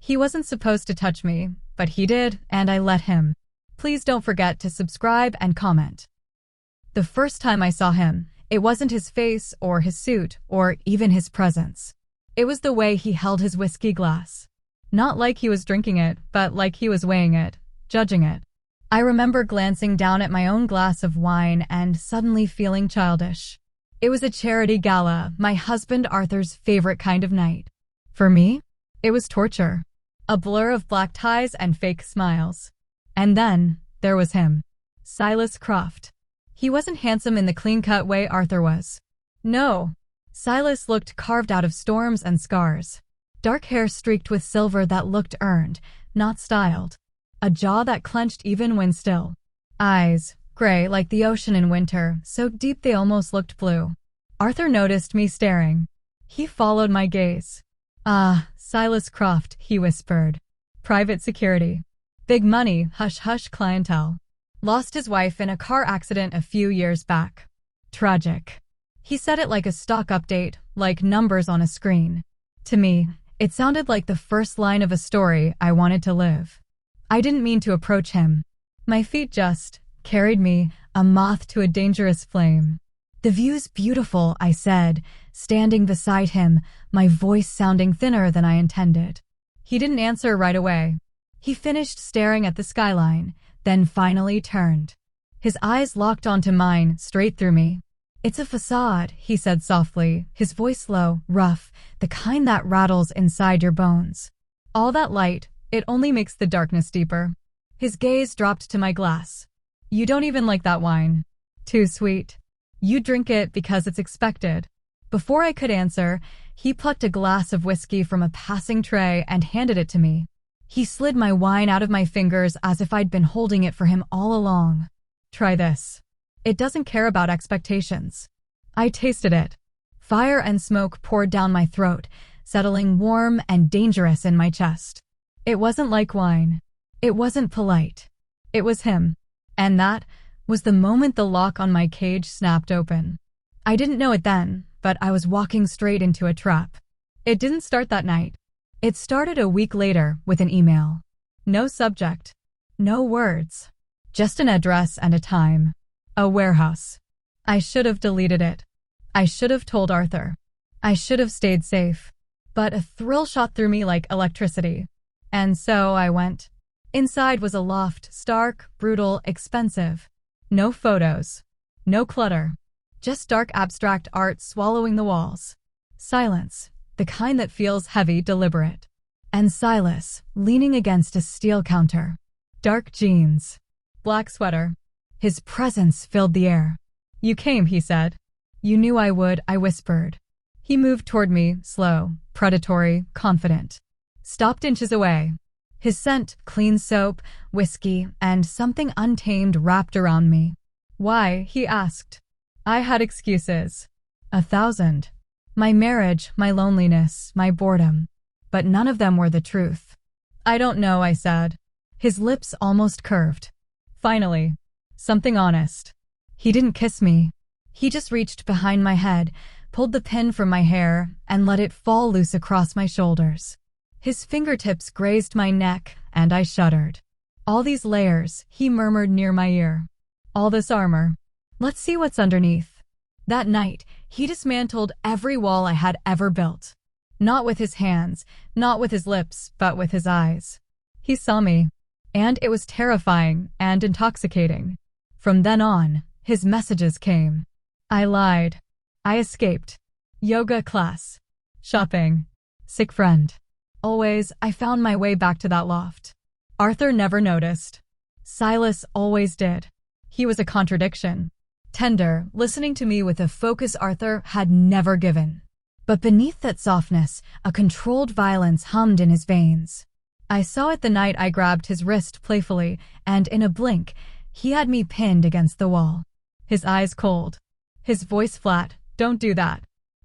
He wasn't supposed to touch me, but he did, and I let him. Please don't forget to subscribe and comment. The first time I saw him, it wasn't his face or his suit or even his presence. It was the way he held his whiskey glass. Not like he was drinking it, but like he was weighing it, judging it. I remember glancing down at my own glass of wine and suddenly feeling childish. It was a charity gala, my husband Arthur's favorite kind of night. For me, it was torture. A blur of black ties and fake smiles. And then, there was him. Silas Croft. He wasn't handsome in the clean-cut way Arthur was. No. Silas looked carved out of storms and scars. Dark hair streaked with silver that looked earned, not styled. A jaw that clenched even when still. Eyes, gray like the ocean in winter, so deep they almost looked blue. Arthur noticed me staring. He followed my gaze. "Ah, Silas Croft," he whispered. "Private security. Big money, hush-hush clientele. Lost his wife in a car accident a few years back. Tragic." He said it like a stock update, like numbers on a screen. To me, it sounded like the first line of a story I wanted to live. I didn't mean to approach him. My feet just carried me, a moth to a dangerous flame. "The view's beautiful," I said, standing beside him, my voice sounding thinner than I intended. He didn't answer right away. He finished staring at the skyline, then finally turned. His eyes locked onto mine, straight through me. "It's a facade," he said softly, his voice low, rough, the kind that rattles inside your bones. "All that light, it only makes the darkness deeper." His gaze dropped to my glass. "You don't even like that wine. Too sweet. You drink it because it's expected." Before I could answer, he plucked a glass of whiskey from a passing tray and handed it to me. He slid my wine out of my fingers as if I'd been holding it for him all along. "Try this. It doesn't care about expectations." I tasted it. Fire and smoke poured down my throat, settling warm and dangerous in my chest. It wasn't like wine. It wasn't polite. It was him. And that was the moment the lock on my cage snapped open. I didn't know it then, but I was walking straight into a trap. It didn't start that night. It started a week later with an email. No subject. No words. Just an address and a time. A warehouse. I should have deleted it. I should have told Arthur. I should have stayed safe. But a thrill shot through me like electricity. And so I went. Inside was a loft, stark, brutal, expensive. No photos. No clutter. Just dark abstract art swallowing the walls. Silence, the kind that feels heavy, deliberate. And Silas, leaning against a steel counter. Dark jeans. Black sweater. His presence filled the air. "You came," he said. "You knew I would," I whispered. He moved toward me, slow, predatory, confident. Stopped inches away. His scent, clean soap, whiskey, and something untamed wrapped around me. "Why?" he asked. I had excuses. 1,000. My marriage, my loneliness, my boredom. But none of them were the truth. "I don't know," I said. His lips almost curved. Finally. Something honest. He didn't kiss me. He just reached behind my head, pulled the pin from my hair, and let it fall loose across my shoulders. His fingertips grazed my neck, and I shuddered. "All these layers," he murmured near my ear. "All this armor. Let's see what's underneath." That night, he dismantled every wall I had ever built. Not with his hands, not with his lips, but with his eyes. He saw me. And it was terrifying and intoxicating. From then on, his messages came. I lied. I escaped. Yoga class. Shopping. Sick friend. Always, I found my way back to that loft. Arthur never noticed. Silas always did. He was a contradiction. Tender, listening to me with a focus Arthur had never given. But beneath that softness, a controlled violence hummed in his veins. I saw it the night I grabbed his wrist playfully, and in a blink, he had me pinned against the wall. His eyes cold. His voice flat. "Don't do that."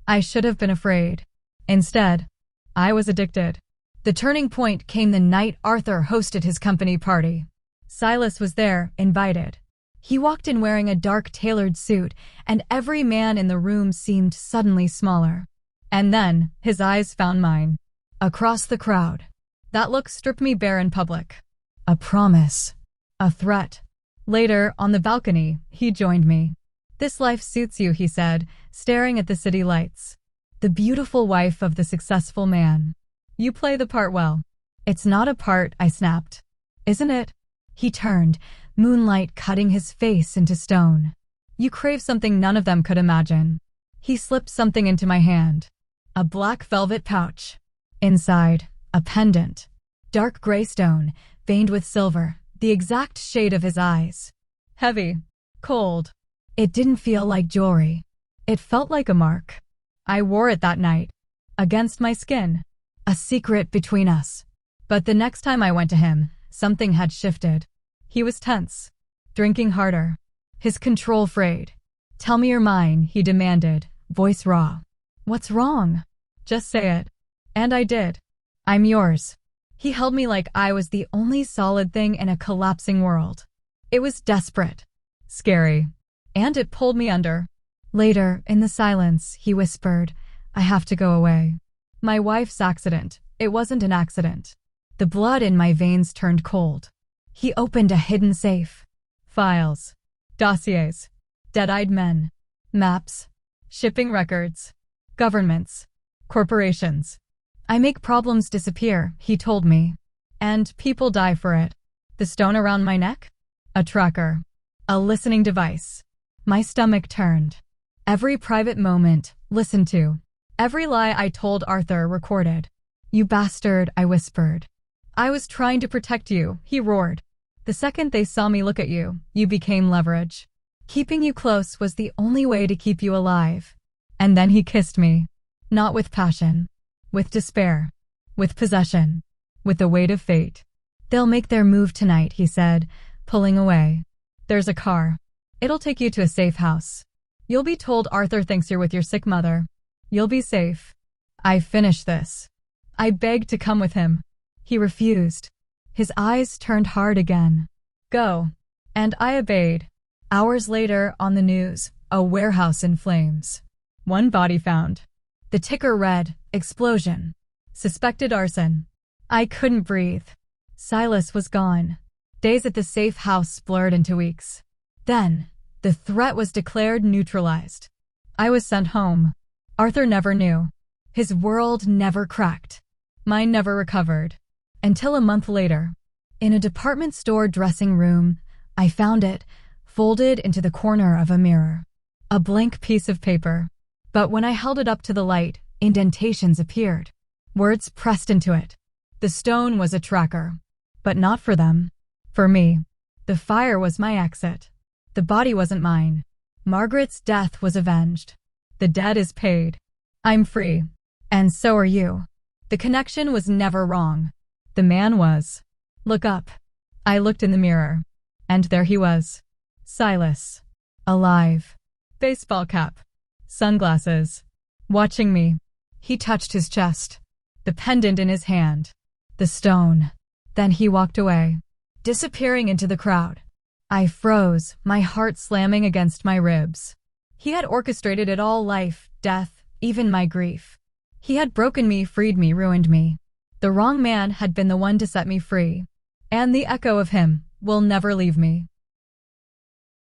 I should have been afraid. Instead, I was addicted. The turning point came the night Arthur hosted his company party. Silas was there, invited. He walked in wearing a dark tailored suit, and every man in the room seemed suddenly smaller. And then, his eyes found mine. Across the crowd. That look stripped me bare in public. A promise. A threat. Later, on the balcony, he joined me. "This life suits you," he said, staring at the city lights. "The beautiful wife of the successful man. You play the part well." "It's not a part," I snapped. "Isn't it?" He turned, moonlight cutting his face into stone. "You crave something none of them could imagine." He slipped something into my hand. A black velvet pouch. Inside, a pendant. Dark gray stone, veined with silver, the exact shade of his eyes. Heavy. Cold. It didn't feel like jewelry. It felt like a mark. I wore it that night. Against my skin. A secret between us. But the next time I went to him, something had shifted. He was tense. Drinking harder. His control frayed. "Tell me you're mine," he demanded, voice raw. "What's wrong?" "Just say it." And I did. "I'm yours." He held me like I was the only solid thing in a collapsing world. It was desperate. Scary. And it pulled me under. Later, in the silence, he whispered, "I have to go away. My wife's accident. It wasn't an accident." The blood in my veins turned cold. He opened a hidden safe. Files. Dossiers. Dead-eyed men. Maps. Shipping records. Governments. Corporations. "I make problems disappear," he told me. "And people die for it." The stone around my neck? A tracker. A listening device. My stomach turned. Every private moment, listened to. Every lie I told Arthur recorded. "You bastard," I whispered. "I was trying to protect you," he roared. "The second they saw me look at you, you became leverage. Keeping you close was the only way to keep you alive." And then he kissed me. Not with passion. With despair. With possession. With the weight of fate. "They'll make their move tonight," he said, pulling away. "There's a car. It'll take you to a safe house. You'll be told Arthur thinks you're with your sick mother. You'll be safe." I finished this. I begged to come with him. He refused. His eyes turned hard again. "Go." And I obeyed. Hours later, on the news, a warehouse in flames. One body found. The ticker read, "Explosion. Suspected arson." I couldn't breathe. Silas was gone. Days at the safe house blurred into weeks. Then, the threat was declared neutralized. I was sent home. Arthur never knew. His world never cracked. Mine never recovered. Until a month later. In a department store dressing room, I found it, folded into the corner of a mirror. A blank piece of paper. But when I held it up to the light, indentations appeared. Words pressed into it. The stone was a tracker. But not for them. For me. The fire was my exit. The body wasn't mine. Margaret's death was avenged. The debt is paid. I'm free. And so are you. The connection was never wrong. The man was. Look up. I looked in the mirror. And there he was. Silas. Alive. Baseball cap. Sunglasses. Watching me. He touched his chest. The pendant in his hand. The stone. Then he walked away, disappearing into the crowd. I froze, my heart slamming against my ribs. He had orchestrated it all: life, death, even my grief. He had broken me, freed me, ruined me. The wrong man had been the one to set me free. And the echo of him will never leave me.